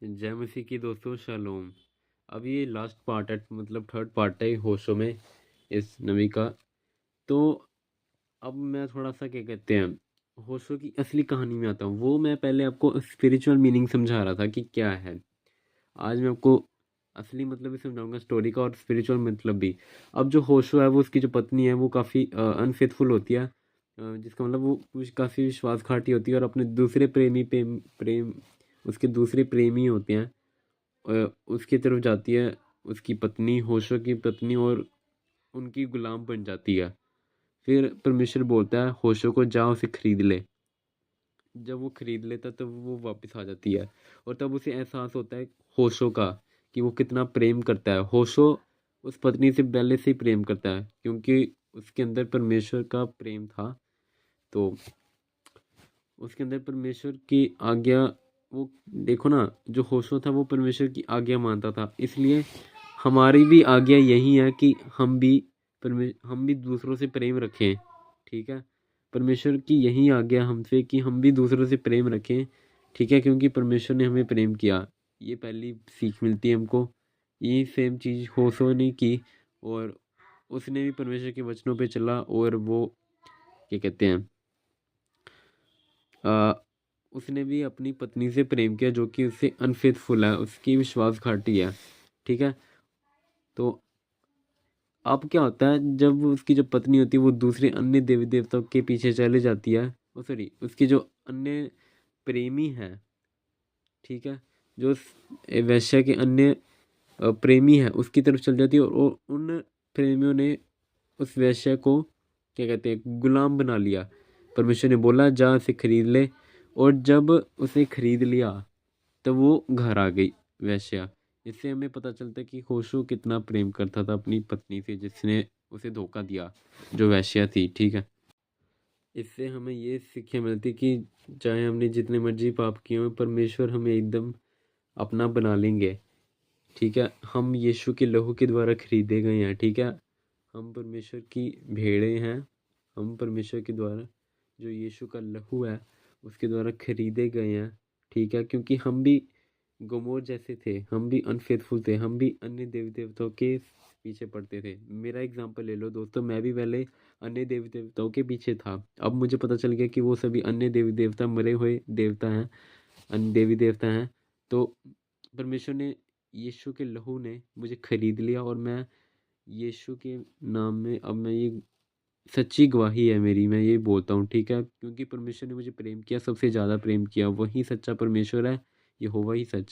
जय मसीह की दोस्तों, शालोम। अब ये लास्ट पार्ट है, मतलब थर्ड पार्ट है होशो में इस नबी का। तो अब मैं थोड़ा सा क्या कहते हैं, होशो की असली कहानी में आता हूँ। वो मैं पहले आपको स्पिरिचुअल मीनिंग समझा रहा था कि क्या है। आज मैं आपको असली मतलब भी समझाऊंगा स्टोरी का, और स्पिरिचुअल मतलब भी। अब जो होशो है, वो उसकी जो पत्नी है वो काफ़ी अनफेथफुल होती है। जिसका मतलब वो कुछ काफ़ी विश्वासघाती होती है, और अपने दूसरे प्रेम उसके दूसरे प्रेमी होते हैं, उसकी तरफ जाती है। उसकी पत्नी, होशो की पत्नी, और उनकी गुलाम बन जाती है। फिर परमेश्वर बोलता है होशो को, जा उसे खरीद ले। जब वो खरीद लेता तब वो वापस आ जाती है, और तब उसे एहसास होता है होशो का कि वो कितना प्रेम करता है। होशो उस पत्नी से पहले से ही प्रेम करता है, क्योंकि उसके अंदर परमेश्वर का प्रेम था। तो उसके अंदर परमेश्वर की आज्ञा, वो देखो ना, जो होशो था वो परमेश्वर की आज्ञा मानता था। इसलिए हमारी भी आज्ञा यही है कि हम भी दूसरों से प्रेम रखें। ठीक है, परमेश्वर की यही आज्ञा हमसे कि हम भी दूसरों से प्रेम रखें। ठीक है, क्योंकि परमेश्वर ने हमें प्रेम किया। ये पहली सीख मिलती है हमको। ये सेम चीज़ होशो ने की, और उसने भी परमेश्वर के वचनों पे चला, और वो क्या कहते हैं, आ, उसने भी अपनी पत्नी से प्रेम किया, जो कि उससे अनफेथफुल है, उसकी विश्वासघाती है। ठीक है, तो अब क्या होता है, जब उसकी जो पत्नी होती है वो दूसरे अन्य देवी देवताओं के पीछे चले जाती है। ओ सॉरी, उसके जो अन्य प्रेमी हैं, ठीक है, जो वैश्या के अन्य प्रेमी है उसकी तरफ चल जाती है, और उन प्रेमियों ने उस वैश्या को क्या कहते हैं, गुलाम बना लिया। परमेश्वर ने बोला जा उसे खरीद ले, और जब उसे खरीद लिया तब वो घर आ गई वैश्या। इससे हमें पता चलता है कि होशो कितना प्रेम करता था अपनी पत्नी से, जिसने उसे धोखा दिया, जो वैश्या थी। ठीक है, इससे हमें ये शिक्षा मिलती कि चाहे हमने जितने मर्जी पाप किए हों, परमेश्वर हमें एकदम अपना बना लेंगे। ठीक है, हम यीशु के लहू के द्वारा खरीदे गए हैं। ठीक है, हम परमेश्वर की भेड़ें हैं। हम परमेश्वर के द्वारा, जो यीशु का लहू है, उसके द्वारा खरीदे गए हैं। ठीक है, क्योंकि हम भी गमोर जैसे थे, हम भी अनफेथफुल थे, हम भी अन्य देवी देवताओं के पीछे पड़ते थे। मेरा एग्जांपल ले लो दोस्तों, मैं भी पहले अन्य देवी देवताओं के पीछे था। अब मुझे पता चल गया कि वो सभी अन्य देवी देवता मरे हुए देवता हैं, अन्य देवी देवता हैं। तो परमेश्वर ने, यीशु के लहू ने मुझे खरीद लिया, और मैं यीशु के नाम में, अब मैं ये सच्ची गवाही है मेरी, मैं ये बोलता हूँ। ठीक है, क्योंकि परमेश्वर ने मुझे प्रेम किया, सबसे ज़्यादा प्रेम किया। वही सच्चा परमेश्वर है, यहोवा ही सच